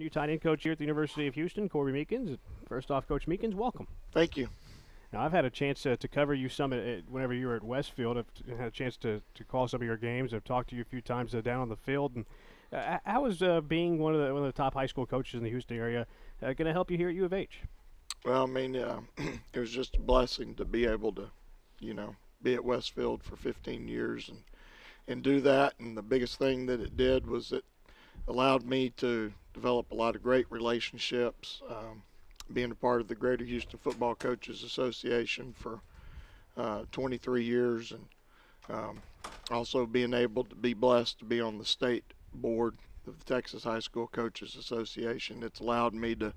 new tight end coach here at the University of Houston, Corby Meekins. First off, Coach Meekins, welcome. Thank you. Now, I've had a chance to cover you some whenever you were at Westfield. I've had a chance to call some of your games. I've talked to you a few times down on the field. And how is being one of the top high school coaches in the Houston area going to help you here at U of H? Well, I mean, it was just a blessing to be able to, be at Westfield for 15 years and do that. And the biggest thing that it did was it allowed me to develop a lot of great relationships. Being a part of the Greater Houston Football Coaches Association for 23 years, and also being able to be blessed to be on the state board of the Texas High School Coaches Association. It's allowed me to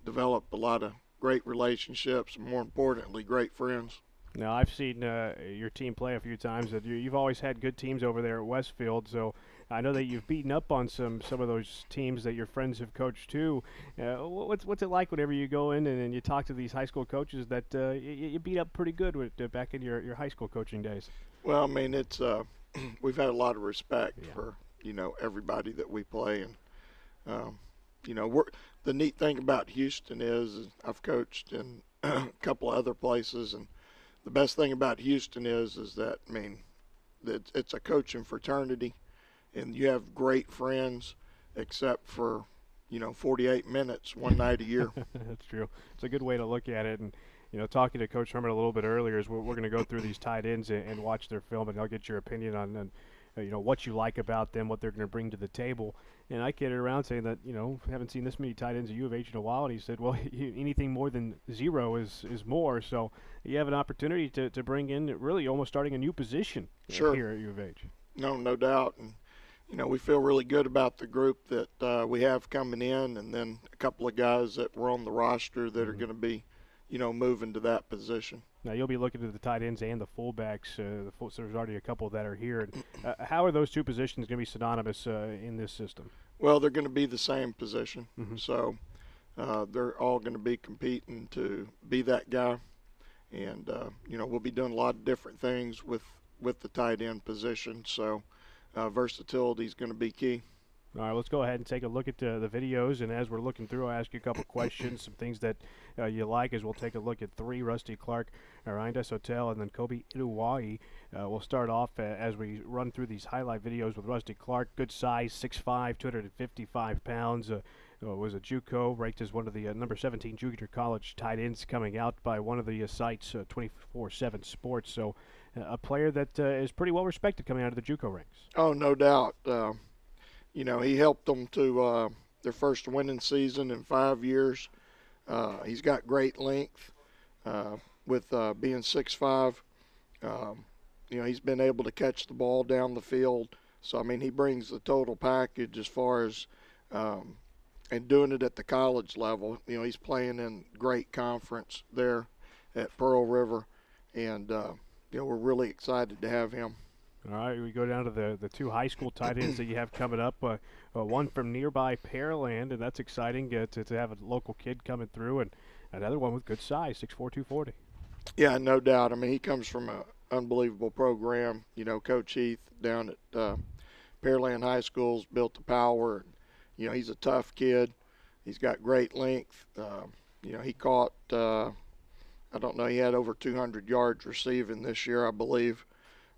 develop a lot of great relationships and, more importantly, great friends. Now, I've seen your team play a few times. That you've always had good teams over there at Westfield, so I know that you've beaten up on some of those teams that your friends have coached too. What's it like whenever you go in and you talk to these high school coaches that you beat up pretty good with back in your high school coaching days? Well, I mean, it's we've had a lot of respect for everybody that we play, and the neat thing about Houston is I've coached in a couple of other places, and the best thing about Houston is that, I mean, it's a coaching fraternity, and you have great friends except for 48 minutes one night a year. That's true. It's a good way to look at it. And talking to Coach Herman a little bit earlier, is we're going to go through these tight ends and watch their film, and I'll get your opinion on what you like about them, what they're going to bring to the table. And I kidded around saying that haven't seen this many tight ends at U of H in a while, and he said, well, anything more than zero is more. So you have an opportunity to bring in really almost starting a new position here at U of H. No doubt. And we feel really good about the group that we have coming in, and then a couple of guys that were on the roster that are going to be moving to that position. Now, you'll be looking at the tight ends and the fullbacks. So there's already a couple that are here. How are those two positions going to be synonymous in this system? Well, they're going to be the same position. So they're all going to be competing to be that guy. And, we'll be doing a lot of different things with the tight end position. So versatility is going to be key. All right, let's go ahead and take a look at the videos, and as we're looking through, I'll ask you a couple questions, some things that you like, as we'll take a look at three: Rusty Clark, Arinda Sotel, and then Kobe Iruwai. We'll start off as we run through these highlight videos with Rusty Clark. Good size, 6'5", 255 pounds. Was a JUCO, ranked as one of the number 17 junior college tight ends coming out by one of the sites, 24/7 Sports. So a player that is pretty well respected coming out of the JUCO ranks. Oh, no doubt. He helped them to their first winning season in 5 years. He's got great length with being 6'5". He's been able to catch the ball down the field. So, I mean, he brings the total package as far as and doing it at the college level. He's playing in great conference there at Pearl River, and we're really excited to have him. All right, we go down to the two high school tight ends that you have coming up. One from nearby Pearland, and that's exciting to have a local kid coming through, and another one with good size, 6'4", 240. Yeah, no doubt. I mean, he comes from an unbelievable program. Coach Heath down at Pearland High School's built the power. He's a tough kid. He's got great length. He caught, I don't know, he had over 200 yards receiving this year, I believe.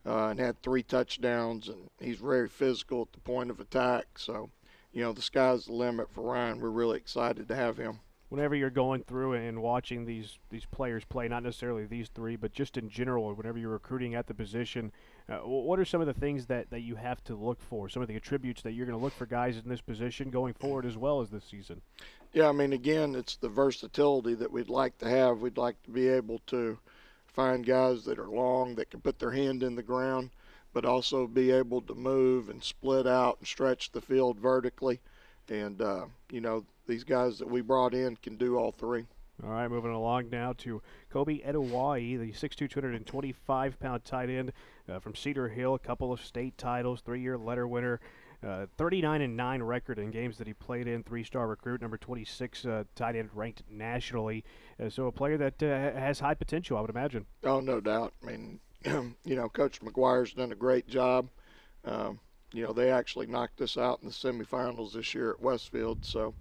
And had 3 touchdowns, and he's very physical at the point of attack. So, the sky's the limit for Ryan. We're really excited to have him. Whenever you're going through and watching these players play, not necessarily these three, but just in general, whenever you're recruiting at the position, what are some of the things that you have to look for, some of the attributes that you're going to look for guys in this position going forward as well as this season? Yeah, I mean, again, it's the versatility that we'd like to have. We'd like to be able to find guys that are long, that can put their hand in the ground, but also be able to move and split out and stretch the field vertically. And, these guys that we brought in can do all three. All right, moving along now to Kobe Iruwai, the 6'2", 225-pound tight end from Cedar Hill, a couple of state titles, 3-year letter winner. 39-9 record in games that he played in, 3-star recruit, number 26 tight end ranked nationally. So a player that has high potential, I would imagine. Oh, no doubt. I mean, Coach McGuire's done a great job. They actually knocked us out in the semifinals this year at Westfield. So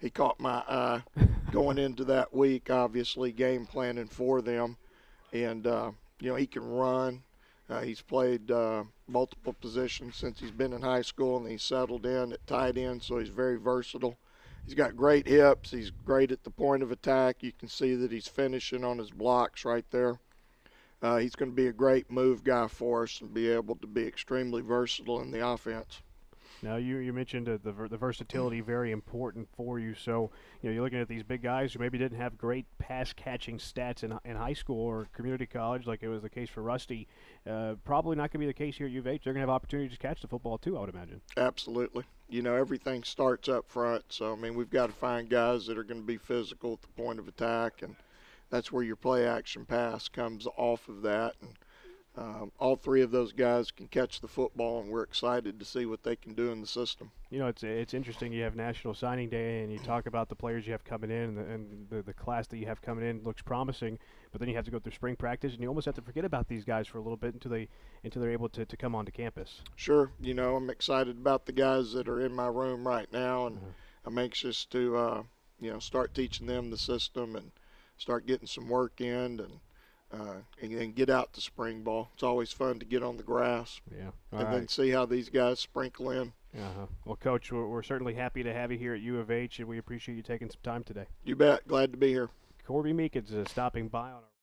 he caught my eye going into that week. Obviously, game planning for them, and he can run. He's played multiple positions since he's been in high school, and he's settled in at tight end, so he's very versatile. He's got great hips. He's great at the point of attack. You can see that he's finishing on his blocks right there. He's going to be a great move guy for us and be able to be extremely versatile in the offense. Now you mentioned the versatility very important for you. So you're looking at these big guys who maybe didn't have great pass catching stats in high school or community college, like it was the case for Rusty. Probably not going to be the case here at U of H. They're going to have opportunities to catch the football too, I would imagine. Absolutely. Everything starts up front. So we've got to find guys that are going to be physical at the point of attack, and that's where your play action pass comes off of that. And all three of those guys can catch the football, and we're excited to see what they can do in the system. It's interesting. You have National Signing Day, and you talk about the players you have coming in, and the class that you have coming in looks promising. But then you have to go through spring practice, and you almost have to forget about these guys for a little bit until they're able to come onto campus. Sure. I'm excited about the guys that are in my room right now, and I'm anxious to start teaching them the system and start getting some work in and get out to spring ball. It's always fun to get on the grass. Yeah. Then see how these guys sprinkle in. Well, Coach, we're certainly happy to have you here at U of H, and we appreciate you taking some time today. You bet. Glad to be here. Corby Meekins is stopping by on our